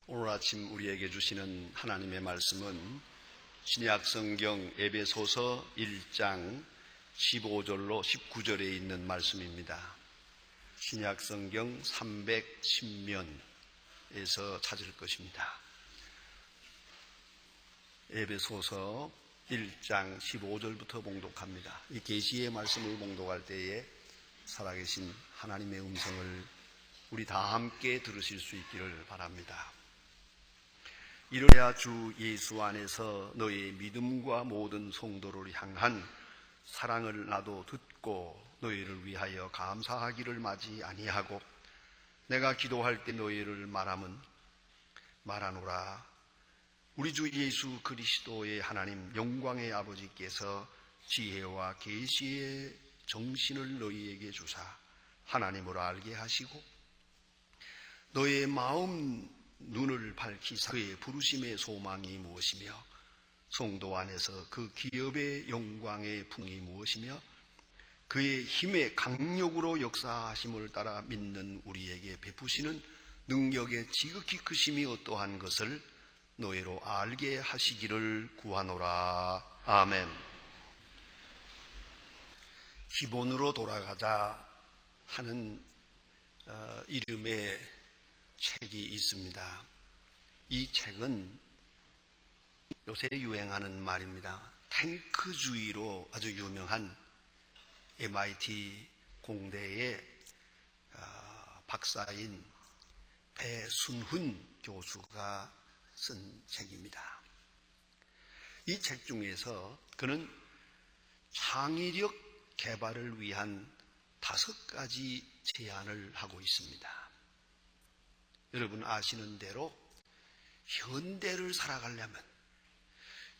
오늘 아침 우리에게 주시는 하나님의 말씀은 신약 성경 에베소서 1장 15절로 19절에 있는 말씀입니다. 신약 성경 310면에서 찾을 것입니다. 에베소서 1장 15절부터 봉독합니다. 이 계시의 말씀을 봉독할 때에 살아계신 하나님의 음성을 우리 다 함께 들으실 수 있기를 바랍니다. 이르야 주 예수 안에서 너의 믿음과 모든 성도를 향한 사랑을 나도 듣고 너희를 위하여 감사하기를 마지 아니하고 내가 기도할 때 너희를 말하노라. 우리 주 예수 그리스도의 하나님 영광의 아버지께서 지혜와 계시의 정신을 너희에게 주사 하나님으로 알게 하시고 너의 마음 눈을 밝히사 그의 부르심의 소망이 무엇이며 성도 안에서 그 기업의 영광의 풍이 무엇이며 그의 힘의 강력으로 역사하심을 따라 믿는 우리에게 베푸시는 능력의 지극히 크심이 어떠한 것을 너희로 알게 하시기를 구하노라. 아멘. 기본으로 돌아가자 하는 이름의 책이 있습니다. 이 책은 요새 유행하는 말입니다. 탱크주의로 아주 유명한 MIT 공대의 박사인 배순훈 교수가 쓴 책입니다. 이 책 중에서 그는 창의력 개발을 위한 5가지 제안을 하고 있습니다. 여러분 아시는 대로 현대를 살아가려면,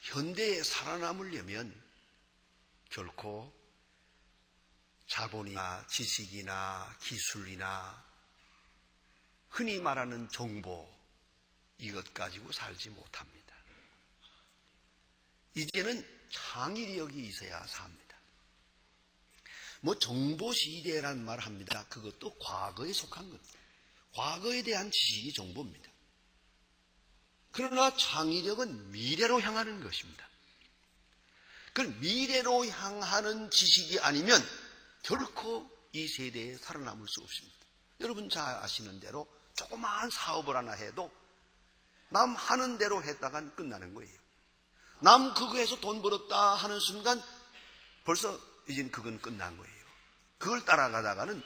현대에 살아남으려면 결코 자본이나 지식이나 기술이나 흔히 말하는 정보, 이것 가지고 살지 못합니다. 이제는 창의력이 있어야 삽니다. 정보시대란 말 합니다. 그것도 과거에 속한 겁니다. 과거에 대한 지식이 정보입니다. 그러나 창의력은 미래로 향하는 것입니다. 그 미래로 향하는 지식이 아니면 결코 이 세대에 살아남을 수 없습니다. 여러분 잘 아시는 대로 조그마한 사업을 하나 해도 남 하는 대로 했다간 끝나는 거예요. 남 그거에서 돈 벌었다 하는 순간 벌써 이젠 그건 끝난 거예요. 그걸 따라가다가는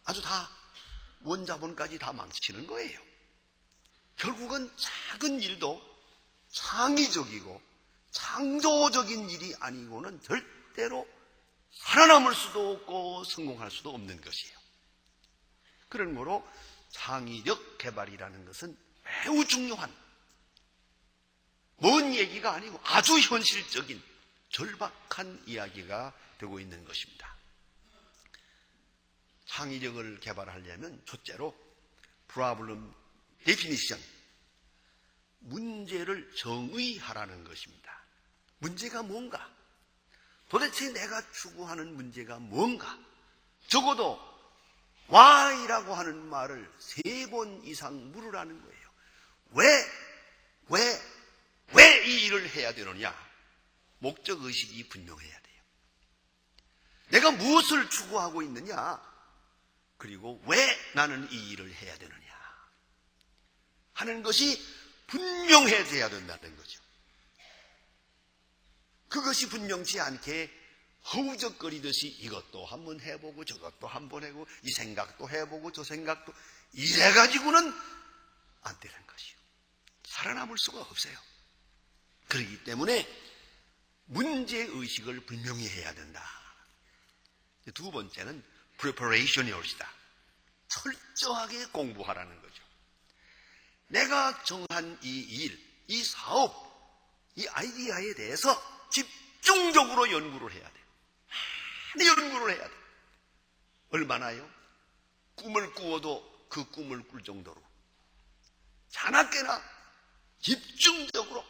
아주 다 원자본까지 다 망치는 거예요. 결국은 작은 일도 창의적이고 창조적인 일이 아니고는 절대로 살아남을 수도 없고 성공할 수도 없는 것이에요. 그러므로 창의력 개발이라는 것은 매우 중요한, 먼 얘기가 아니고 아주 현실적인 절박한 이야기가 되고 있는 것입니다. 창의력을 개발하려면 첫째로 problem definition, 문제를 정의하라는 것입니다. 문제가 뭔가? 도대체 내가 추구하는 문제가 뭔가? 적어도 why라고 하는 말을 3번 이상 물으라는 거예요. 왜 이 일을 해야 되느냐? 목적의식이 분명해야 돼요. 내가 무엇을 추구하고 있느냐? 그리고 왜 나는 이 일을 해야 되느냐 하는 것이 분명해져야 된다는 거죠. 그것이 분명치 않게 허우적거리듯이 이것도 한번 해보고 저것도 한번 해보고 이 생각도 해보고 저 생각도 이래가지고는 안 되는 것이요. 살아남을 수가 없어요. 그렇기 때문에 문제의식을 분명히 해야 된다. 2번째는 preparation이 옳시다. 철저하게 공부하라는 거죠. 내가 정한 이 일, 이 사업, 이 아이디어에 대해서 집중적으로 연구를 해야 돼요. 많이 연구를 해야 돼요. 얼마나요? 꿈을 꾸어도 그 꿈을 꿀 정도로 자나깨나 집중적으로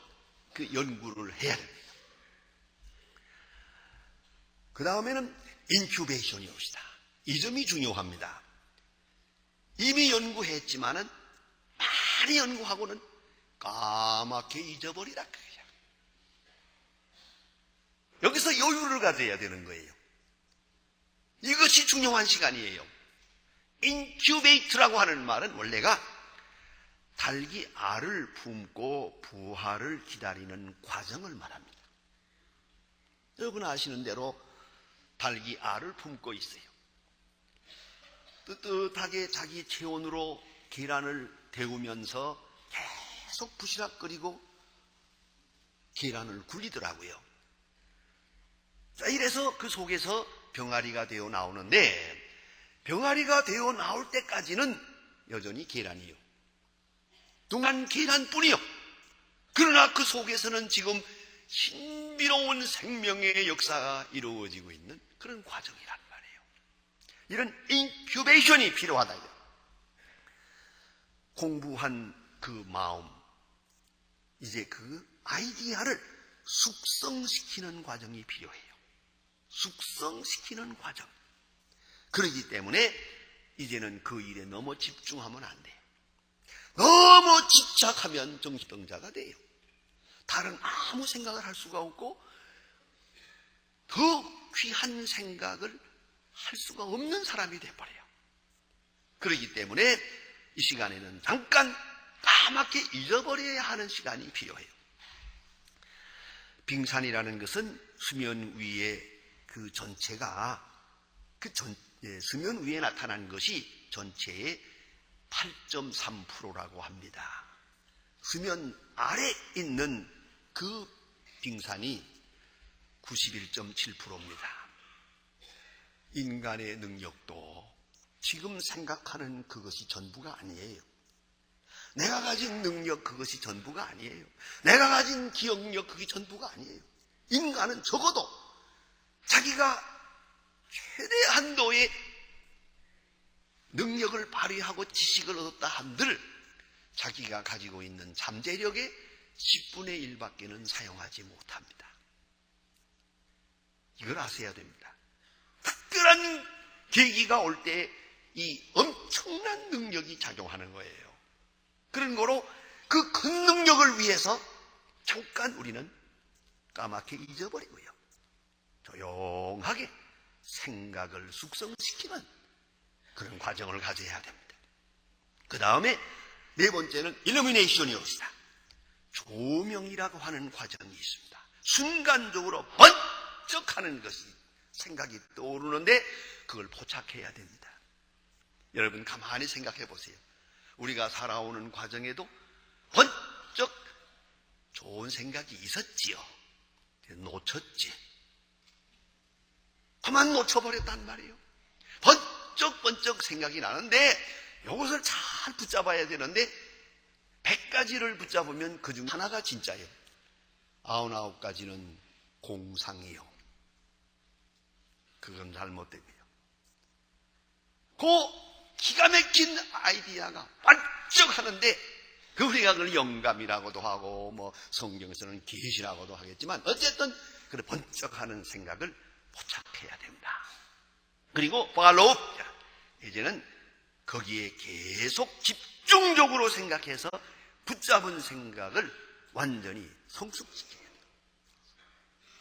그 연구를 해야 됩니다. 그 다음에는 인큐베이션이 옵시다. 이 점이 중요합니다. 이미 연구했지만은 많이 연구하고는 까맣게 잊어버리라 그거야. 여기서 여유를 가져야 되는 거예요. 이것이 중요한 시간이에요. 인큐베이트라고 하는 말은 원래가 닭이 알을 품고 부화를 기다리는 과정을 말합니다. 여러분 아시는 대로 닭이 알을 품고 있어요. 뜨뜻하게 자기 체온으로 계란을 데우면서 계속 부시락거리고 계란을 굴리더라고요. 자, 이래서 그 속에서 병아리가 되어 나오는데, 병아리가 되어 나올 때까지는 여전히 계란이요. 둥한 계란뿐이요. 그러나 그 속에서는 지금 신비로운 생명의 역사가 이루어지고 있는 그런 과정이란 말이에요. 이런 인큐베이션이 필요하다. 공부한 그 마음, 이제 그 아이디어를 숙성시키는 과정이 필요해요. 숙성시키는 과정. 그렇기 때문에 이제는 그 일에 너무 집중하면 안 돼요. 너무 집착하면 정신병자가 돼요. 다른 아무 생각을 할 수가 없고 더 귀한 생각을 할 수가 없는 사람이 돼버려요. 그렇기 때문에 이 시간에는 잠깐 까맣게 잊어버려야 하는 시간이 필요해요. 빙산이라는 것은 수면 위에 그 전체가 수면 위에 나타난 것이 전체의 8.3%라고 합니다. 수면 아래 있는 그 빙산이 91.7%입니다. 인간의 능력도 지금 생각하는 그것이 전부가 아니에요. 내가 가진 능력 그것이 전부가 아니에요. 내가 가진 기억력 그게 전부가 아니에요. 인간은 적어도 자기가 최대 한도의 능력을 발휘하고 지식을 얻었다 한들 자기가 가지고 있는 잠재력의 10분의 1밖에는 사용하지 못합니다. 이걸 아셔야 됩니다. 특별한 계기가 올 때 이 엄청난 능력이 작용하는 거예요. 그런 거로 그 큰 능력을 위해서 잠깐 우리는 까맣게 잊어버리고요. 조용하게 생각을 숙성시키는 그런 과정을 가져야 됩니다. 그 다음에 네 번째는 일루미네이션이옵니다. 조명이라고 하는 과정이 있습니다. 순간적으로 번쩍하는 것이 생각이 떠오르는데 그걸 포착해야 됩니다. 여러분 가만히 생각해 보세요. 우리가 살아오는 과정에도 번쩍 좋은 생각이 있었지요. 놓쳤지. 그만 놓쳐버렸단 말이에요. 번쩍번쩍 생각이 나는데 이것을 잘 붙잡아야 되는데 100가지를 붙잡으면 그중 하나가 진짜예요. 99가지는 공상이요. 그건 잘못되고요. 그 기가 막힌 아이디어가 반짝 하는데 그 우리가 그걸 영감이라고도 하고 뭐 성경에서는 계시라고도 하겠지만 어쨌든 그 번쩍하는 생각을 포착해야 된다. 그리고 팔로우, 이제는 거기에 계속 집중적으로 생각해서 붙잡은 생각을 완전히 성숙시켜야 돼요.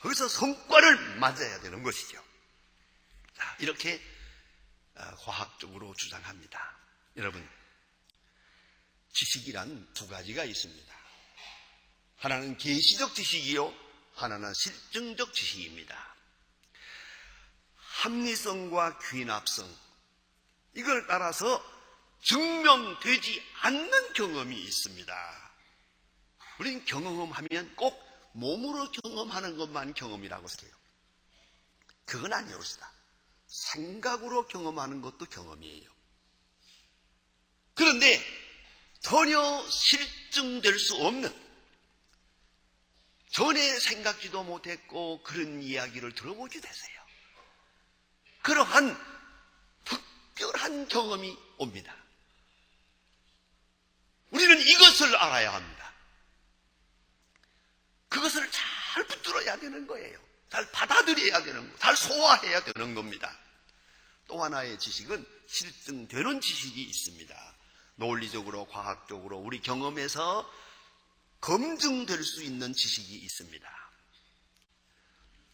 거기서 성과를 맞아야 되는 것이죠. 자, 이렇게 과학적으로 주장합니다. 여러분, 지식이란 두 가지가 있습니다. 하나는 계시적 지식이요, 하나는 실증적 지식입니다. 합리성과 귀납성, 이걸 따라서 증명되지 않는 경험이 있습니다. 우리는 경험하면 꼭 몸으로 경험하는 것만 경험이라고 해요. 그건 아니었습니다. 생각으로 경험하는 것도 경험이에요. 그런데 전혀 실증될 수 없는, 전에 생각지도 못했고 그런 이야기를 들어보게 되세요. 그러한 특별한 경험이 옵니다. 우리는 이것을 알아야 합니다. 그것을 잘 붙들어야 되는 거예요. 잘 받아들여야 되는 거, 잘 소화해야 되는 겁니다. 또 하나의 지식은 실증되는 지식이 있습니다. 논리적으로 과학적으로 우리 경험에서 검증될 수 있는 지식이 있습니다.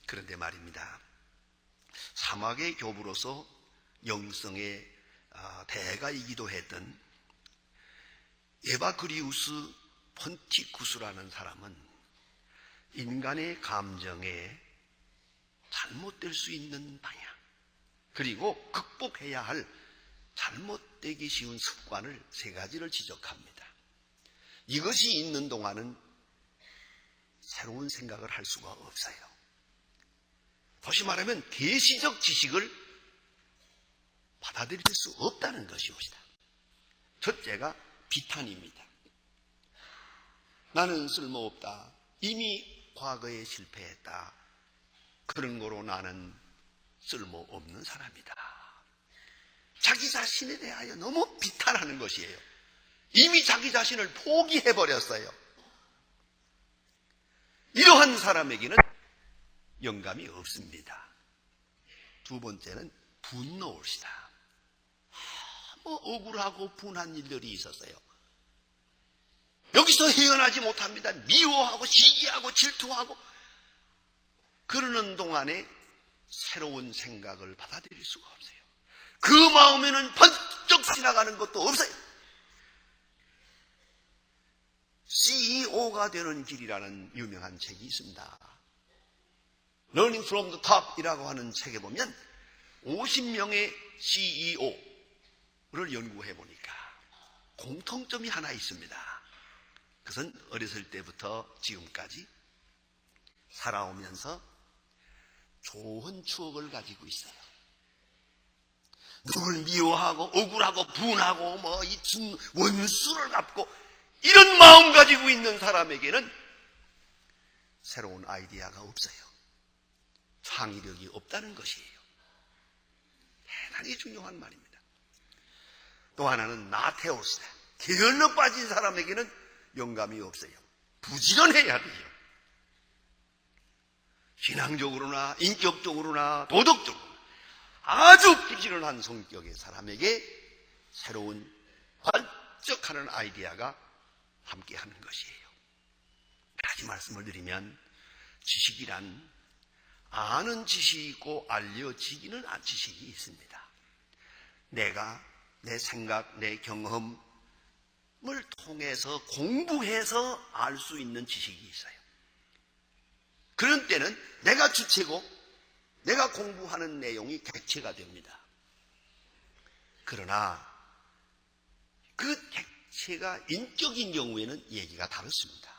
그런데 말입니다. 사막의 교부로서 영성의 대가이기도 했던 에바그리우스 폰티쿠스라는 사람은 인간의 감정에 잘못될 수 있는 방향, 그리고 극복해야 할 잘못되기 쉬운 습관을 3가지를 지적합니다. 이것이 있는 동안은 새로운 생각을 할 수가 없어요. 다시 말하면 계시적 지식을 받아들일 수 없다는 것이옵니다. 첫째가 비탄입니다. 나는 쓸모없다. 이미 과거에 실패했다. 그런 거로 나는 쓸모없는 사람이다. 자기 자신에 대하여 너무 비탄하는 것이에요. 이미 자기 자신을 포기해버렸어요. 이러한 사람에게는 영감이 없습니다. 2번째는 분노올시다. 억울하고 분한 일들이 있었어요. 여기서 헤어나지 못합니다. 미워하고 시기하고 질투하고 그러는 동안에 새로운 생각을 받아들일 수가 없어요. 그 마음에는 번쩍 지나가는 것도 없어요. CEO가 되는 길이라는 유명한 책이 있습니다. Learning from the Top 이라고 하는 책에 보면 50명의 CEO를 연구해 보니까 공통점이 하나 있습니다. 그것은 어렸을 때부터 지금까지 살아오면서 좋은 추억을 가지고 있어요. 누굴 미워하고 억울하고 분하고 이 원수를 갚고 이런 마음 가지고 있는 사람에게는 새로운 아이디어가 없어요. 창의력이 없다는 것이에요. 대단히 중요한 말입니다. 또 하나는 나테오스다. 게을러 빠진 사람에게는 영감이 없어요. 부지런해야 돼요. 신앙적으로나 인격적으로나 도덕적으로 아주 부지런한 성격의 사람에게 새로운 번쩍하는 아이디어가 함께하는 것이에요. 다시 말씀을 드리면 지식이란 아는 지식이 있고 알려지기는 지식이 있습니다. 내가 내 생각, 내 경험을 통해서 공부해서 알 수 있는 지식이 있어요. 그런 때는 내가 주체고 내가 공부하는 내용이 객체가 됩니다. 그러나 그 객체가 인격인 경우에는 얘기가 다릅니다.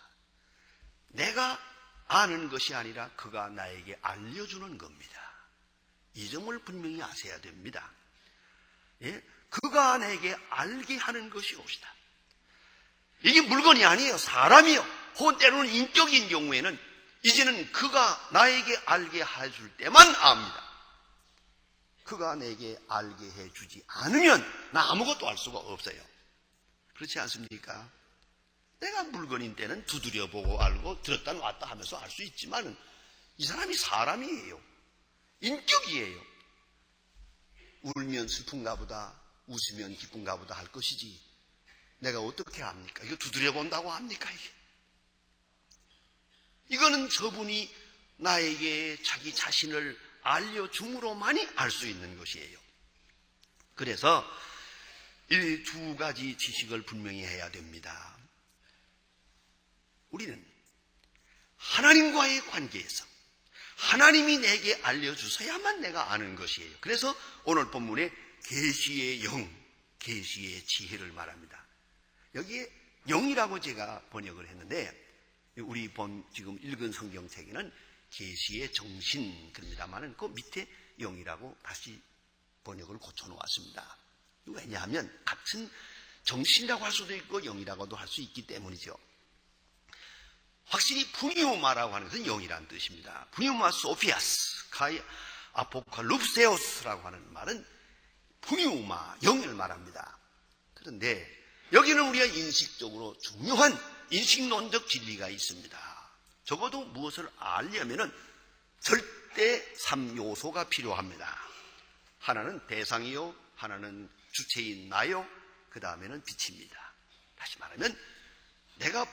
내가 아는 것이 아니라 그가 나에게 알려주는 겁니다. 이 점을 분명히 아셔야 됩니다. 예? 그가 내게 알게 하는 것이 옵시다. 이게 물건이 아니에요. 사람이요. 혹은 때로는 인격인 경우에는 이제는 그가 나에게 알게 해줄 때만 압니다. 그가 내게 알게 해주지 않으면 나 아무것도 알 수가 없어요. 그렇지 않습니까? 내가 물건인 때는 두드려보고 알고 들었다 놨다 하면서 알 수 있지만 이 사람이 사람이에요. 인격이에요. 울면 슬픈가 보다, 웃으면 기쁜가 보다 할 것이지 내가 어떻게 합니까? 이거 두드려본다고 합니까? 이거는 저분이 나에게 자기 자신을 알려줌으로만이 알 수 있는 것이에요. 그래서 이 2가지 지식을 분명히 해야 됩니다. 우리는 하나님과의 관계에서 하나님이 내게 알려주셔야만 내가 아는 것이에요. 그래서 오늘 본문에 계시의 영, 계시의 지혜를 말합니다. 여기에 영이라고 제가 번역을 했는데 우리 지금 읽은 성경책에는 계시의 정신 그럽니다만은 그 밑에 영이라고 다시 번역을 고쳐놓았습니다. 왜냐하면 같은 정신이라고 할 수도 있고 영이라고도 할 수 있기 때문이죠. 확실히 푸니우마라고 하는 것은 영이라는 뜻입니다. 푸니우마 소피아스, 카이 아포칼룹세오스라고 하는 말은 푸니우마, 영을 말합니다. 그런데 여기는 우리가 인식적으로 중요한 인식론적 진리가 있습니다. 적어도 무엇을 알려면은 절대 3요소가 필요합니다. 하나는 대상이요, 하나는 주체인 나요, 그 그 다음에는 빛입니다. 다시 말하면 내가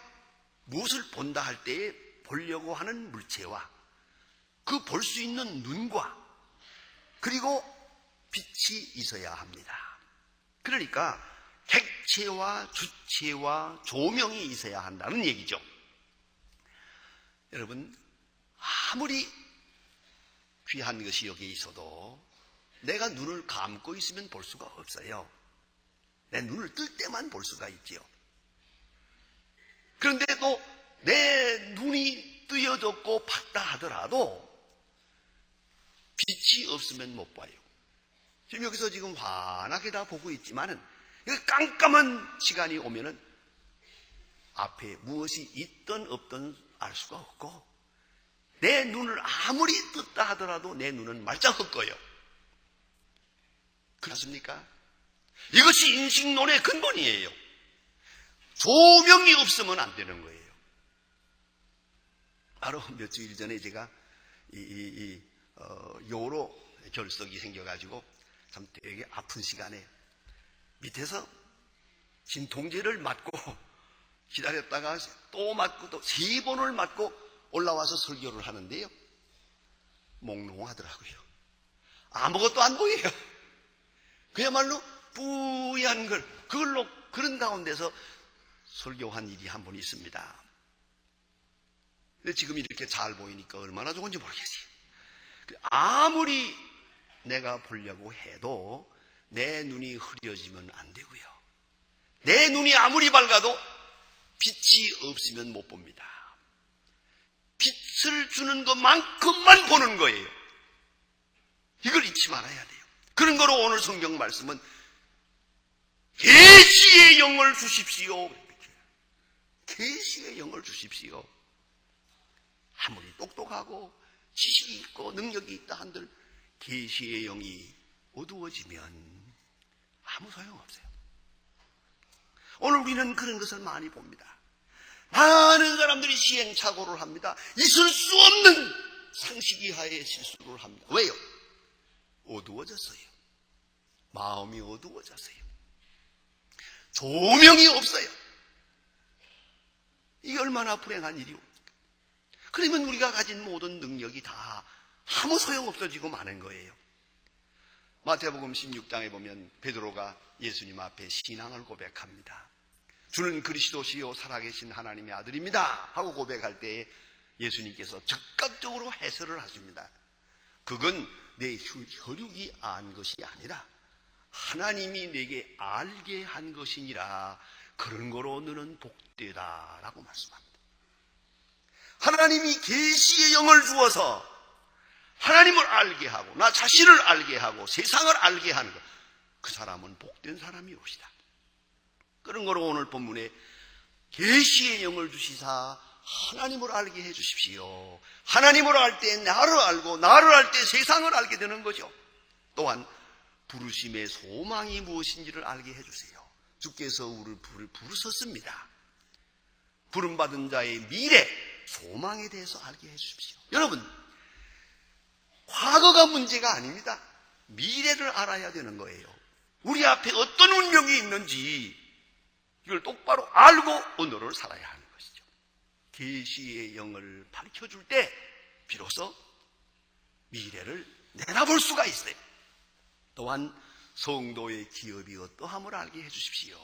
무엇을 본다 할 때에 보려고 하는 물체와 그 볼 수 있는 눈과 그리고 빛이 있어야 합니다. 그러니까 객체와 주체와 조명이 있어야 한다는 얘기죠. 여러분, 아무리 귀한 것이 여기에 있어도 내가 눈을 감고 있으면 볼 수가 없어요. 내 눈을 뜰 때만 볼 수가 있지요. 그런데 또 내 눈이 뜨여졌고 봤다 하더라도 빛이 없으면 못 봐요. 지금 여기서 지금 환하게 다 보고 있지만은 깜깜한 시간이 오면은 앞에 무엇이 있든 없든 알 수가 없고 내 눈을 아무리 떴다 하더라도 내 눈은 말짱 헛거요. 그렇습니까? 이것이 인식론의 근본이에요. 조명이 없으면 안 되는 거예요. 바로 몇 주일 전에 제가 요로 결석이 생겨가지고 참 되게 아픈 시간에 밑에서 진통제를 맞고 기다렸다가 또 맞고 또 3번을 맞고 올라와서 설교를 하는데요. 몽롱하더라고요. 아무것도 안 보여요. 그야말로 뿌연 그걸로 그런 가운데서 설교한 일이 한 번 있습니다. 근데 지금 이렇게 잘 보이니까 얼마나 좋은지 모르겠어요. 아무리 내가 보려고 해도 내 눈이 흐려지면 안 되고요. 내 눈이 아무리 밝아도 빛이 없으면 못 봅니다. 빛을 주는 것만큼만 보는 거예요. 이걸 잊지 말아야 돼요. 그런 거로 오늘 성경 말씀은 계시의 영을 주십시오. 계시의 영을 주십시오. 아무리 똑똑하고 지식이 있고 능력이 있다 한들 계시의 영이 어두워지면 아무 소용없어요. 오늘 우리는 그런 것을 많이 봅니다. 많은 사람들이 시행착오를 합니다. 있을 수 없는 상식 이하의 실수를 합니다. 왜요? 어두워졌어요. 마음이 어두워졌어요. 조명이 없어요. 이게 얼마나 불행한 일이오. 그러면 우리가 가진 모든 능력이 다 아무 소용없어지고 마는 거예요. 마태복음 16장에 보면 베드로가 예수님 앞에 신앙을 고백합니다. 주는 그리스도시요 살아계신 하나님의 아들입니다 하고 고백할 때에 예수님께서 즉각적으로 해설을 하십니다. 그건 내 혈육이 안 것이 아니라 하나님이 내게 알게 한 것이니라. 그런 거로 너는 복되다라고 말씀합니다. 하나님이 계시의 영을 주어서 하나님을 알게 하고 나 자신을 알게 하고 세상을 알게 하는 것, 그 사람은 복된 사람이옵시다. 그런 거로 오늘 본문에 계시의 영을 주시사 하나님을 알게 해 주십시오. 하나님을 알 때 나를 알고 나를 알 때 세상을 알게 되는 거죠. 또한 부르심의 소망이 무엇인지를 알게 해 주세요. 주께서 우리를 부르셨습니다. 부름받은 자의 미래, 소망에 대해서 알게 해 주십시오. 여러분, 과거가 문제가 아닙니다. 미래를 알아야 되는 거예요. 우리 앞에 어떤 운명이 있는지 이걸 똑바로 알고 오늘을 살아야 하는 것이죠. 계시의 영을 밝혀줄 때 비로소 미래를 내다볼 수가 있어요. 또한 성도의 기업이 어떠함을 알게 해 주십시오.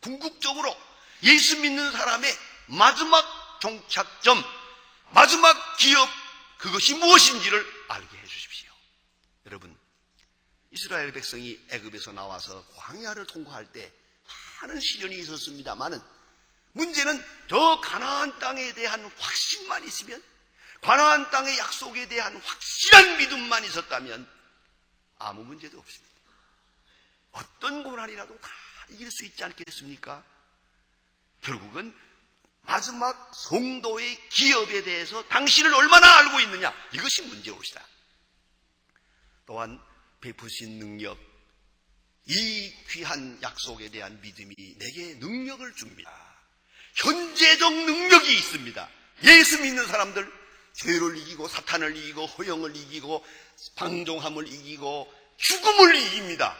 궁극적으로 예수 믿는 사람의 마지막 종착점, 마지막 기업, 그것이 무엇인지를 알게 해 주십시오. 여러분, 이스라엘 백성이 애굽에서 나와서 광야를 통과할 때 많은 시련이 있었습니다만은 문제는 저 가나안 땅에 대한 확신만 있으면, 가나안 땅의 약속에 대한 확실한 믿음만 있었다면 아무 문제도 없습니다. 어떤 고난이라도 다 이길 수 있지 않겠습니까? 결국은 마지막 성도의 기업에 대해서 당신을 얼마나 알고 있느냐, 이것이 문제옵시다. 또한 베푸신 능력, 이 귀한 약속에 대한 믿음이 내게 능력을 줍니다. 현재적 능력이 있습니다. 예수 믿는 사람들 죄를 이기고 사탄을 이기고 허영을 이기고 방종함을 이기고 죽음을 이깁니다.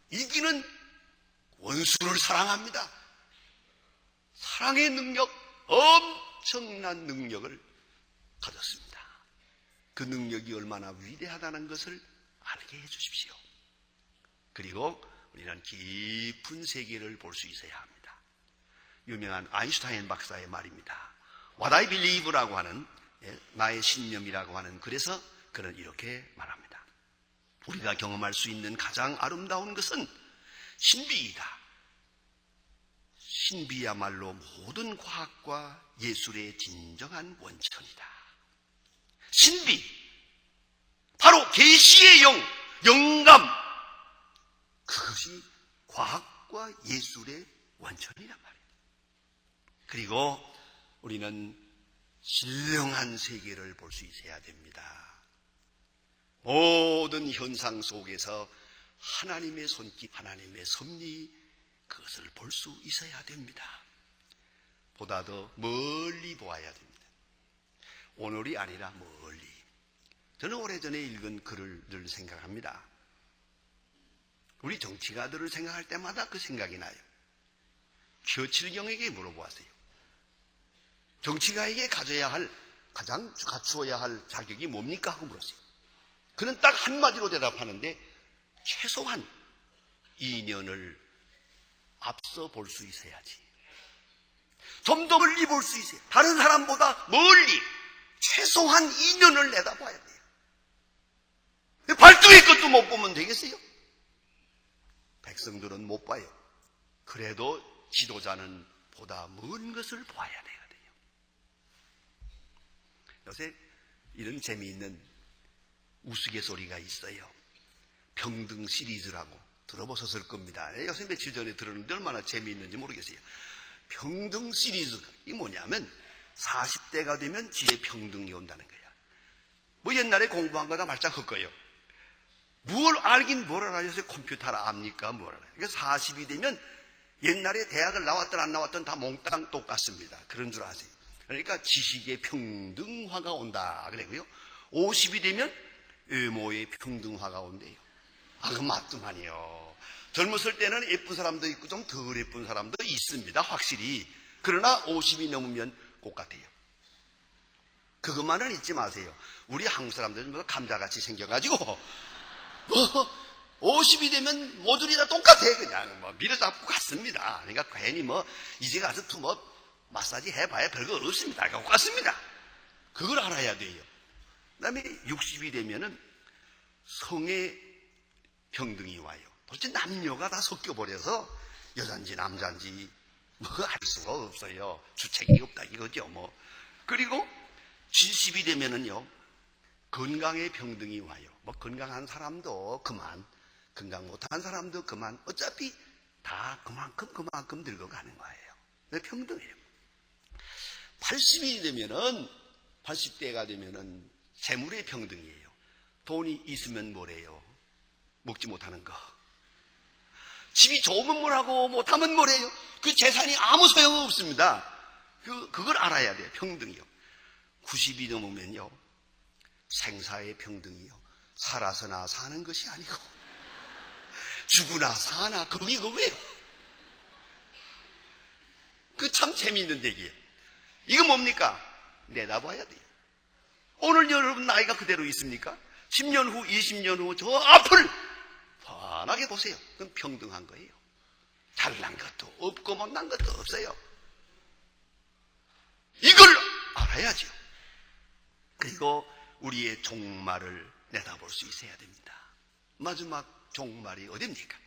이기는 원수를 사랑합니다. 사랑의 능력, 엄청난 능력을 가졌습니다. 그 능력이 얼마나 위대하다는 것을 알게 해주십시오. 그리고 우리는 깊은 세계를 볼 수 있어야 합니다. 유명한 아인슈타인 박사의 말입니다. What I believe라고 하는, 나의 신념이라고 하는, 그래서 그는 이렇게 말합니다. 우리가 경험할 수 있는 가장 아름다운 것은 신비이다. 신비야말로 모든 과학과 예술의 진정한 원천이다. 신비, 바로 계시의 영감, 그것이 과학과 예술의 원천이란 말이에요. 그리고 우리는 신령한 세계를 볼 수 있어야 됩니다. 모든 현상 속에서 하나님의 손길, 하나님의 섭리, 그것을 볼 수 있어야 됩니다. 보다 더 멀리 보아야 됩니다. 오늘이 아니라 멀리. 저는 오래전에 읽은 글을 늘 생각합니다. 우리 정치가들을 생각할 때마다 그 생각이 나요. 겨칠경에게 물어보았어요. 정치가에게 가장 갖추어야 할 자격이 뭡니까? 하고 물었어요. 그는 딱 한마디로 대답하는데, 최소한 2년을 앞서 볼 수 있어야지. 좀 더 멀리 볼 수 있어요. 다른 사람보다 멀리, 최소한 2년을 내다봐야 돼요. 발등의 것도 못 보면 되겠어요? 백성들은 못 봐요. 그래도 지도자는 보다 먼 것을 봐야 되거든요. 요새 이런 재미있는 우스갯소리가 있어요. 평등 시리즈라고 들어보셨을 겁니다. 요새 며칠 전에 들었는데 얼마나 재미있는지 모르겠어요. 평등 시리즈가 이 뭐냐면 40대가 되면 지혜 평등이 온다는 거야. 뭐 옛날에 공부한 거다 말짝 헛거요. 뭘 알긴 뭘 알아요. 요새 컴퓨터를 압니까? 뭘 알아요. 그러니까 40이 되면 옛날에 대학을 나왔든 안 나왔든 다 몽땅 똑같습니다. 그런 줄 아세요. 그러니까 지식의 평등화가 온다 그래고요. 50이 되면 외모의 평등화가 온대요. 아, 그 맞더만요. 젊었을 때는 예쁜 사람도 있고 좀 덜 예쁜 사람도 있습니다. 확실히. 그러나 50이 넘으면 똑같아요. 그것만은 잊지 마세요. 우리 한국 사람들은 감자같이 생겨가지고 50이 되면 모두리 다 똑같아. 그냥 밀어잡고 갔습니다. 그러니까 괜히 이제 가서 마사지 해봐야 별거 없습니다. 똑같습니다. 그걸 알아야 돼요. 그 다음에 60이 되면은 성의 평등이 와요. 도대체 남녀가 다 섞여버려서 여잔지 남잔지 알 수가 없어요. 주책이 없다 이거죠. 그리고 70이 되면은요, 건강의 평등이 와요. 건강한 사람도 그만, 건강 못한 사람도 그만, 어차피 다 그만큼 늙어가는 거예요. 평등해요. 80대가 되면은 재물의 평등이에요. 돈이 있으면 뭐래요? 먹지 못하는 거. 집이 좋으면 뭐라고, 못하면 뭐래요? 그 재산이 아무 소용없습니다. 그걸 알아야 돼요. 평등이요. 90이 넘으면요, 생사의 평등이요. 살아서나 사는 것이 아니고 죽으나 사나 그게 그거예요. 그 참 재미있는 얘기예요. 이거 뭡니까? 내다봐야 돼요. 오늘 여러분 나이가 그대로 있습니까? 10년 후, 20년 후 저 앞을 환하게 보세요. 그건 평등한 거예요. 잘난 것도 없고 못난 것도 없어요. 이걸 알아야죠. 그리고 우리의 종말을 내다볼 수 있어야 됩니다. 마지막 종말이 어딥니까?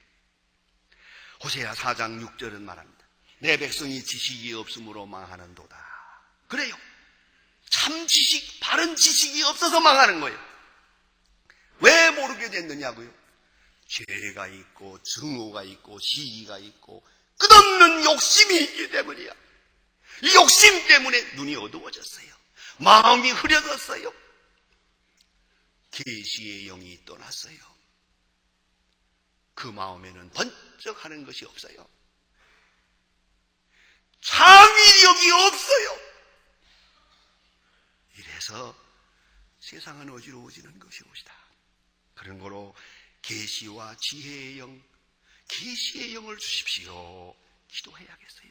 호세아 4장 6절은 말합니다. 내 백성이 지식이 없으므로 망하는도다. 그래요. 참 지식, 바른 지식이 없어서 망하는 거예요. 왜 모르게 됐느냐고요? 죄가 있고 증오가 있고 시기가 있고 끝없는 욕심이 있기 때문이야. 이 욕심 때문에 눈이 어두워졌어요. 마음이 흐려졌어요. 계시의 영이 떠났어요. 그 마음에는 번쩍하는 것이 없어요. 창의력이 없어요. 이래서 세상은 어지러워지는 것이옵시다. 그런 거로 계시와 지혜의 영, 계시의 영을 주십시오. 기도해야겠어요.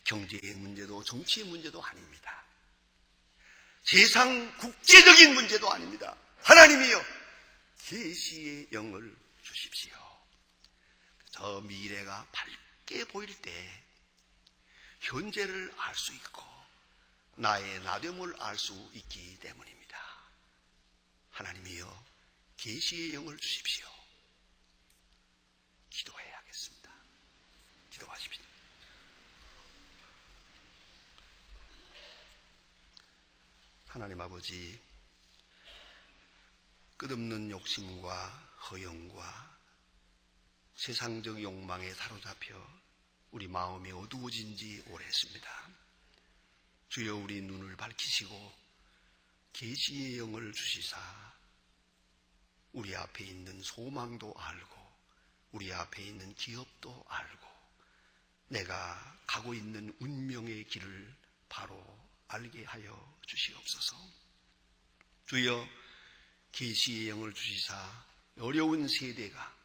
경제의 문제도 정치의 문제도 아닙니다. 세상 국제적인 문제도 아닙니다. 하나님이여, 계시의 영을 주십시오. 저 미래가 밝게 보일 때 현재를 알 수 있고 나의 나됨을 알 수 있기 때문입니다. 하나님이여, 계시의 영을 주십시오. 기도해야겠습니다. 기도하십시오. 하나님 아버지, 끝없는 욕심과 허영과 세상적 욕망에 사로잡혀 우리 마음이 어두워진 지 오래했습니다. 주여, 우리 눈을 밝히시고 계시의 영을 주시사 우리 앞에 있는 소망도 알고 우리 앞에 있는 기업도 알고 내가 가고 있는 운명의 길을 바로 알게 하여 주시옵소서. 주여, 계시의 영을 주시사 어려운 세대가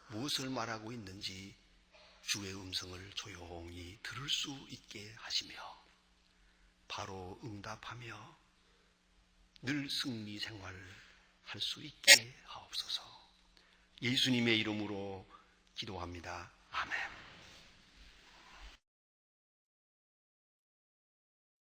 무엇을 말하고 있는지 주의 음성을 조용히 들을 수 있게 하시며 바로 응답하며 늘 승리 생활을 할 수 있게 하옵소서. 예수님의 이름으로 기도합니다. 아멘.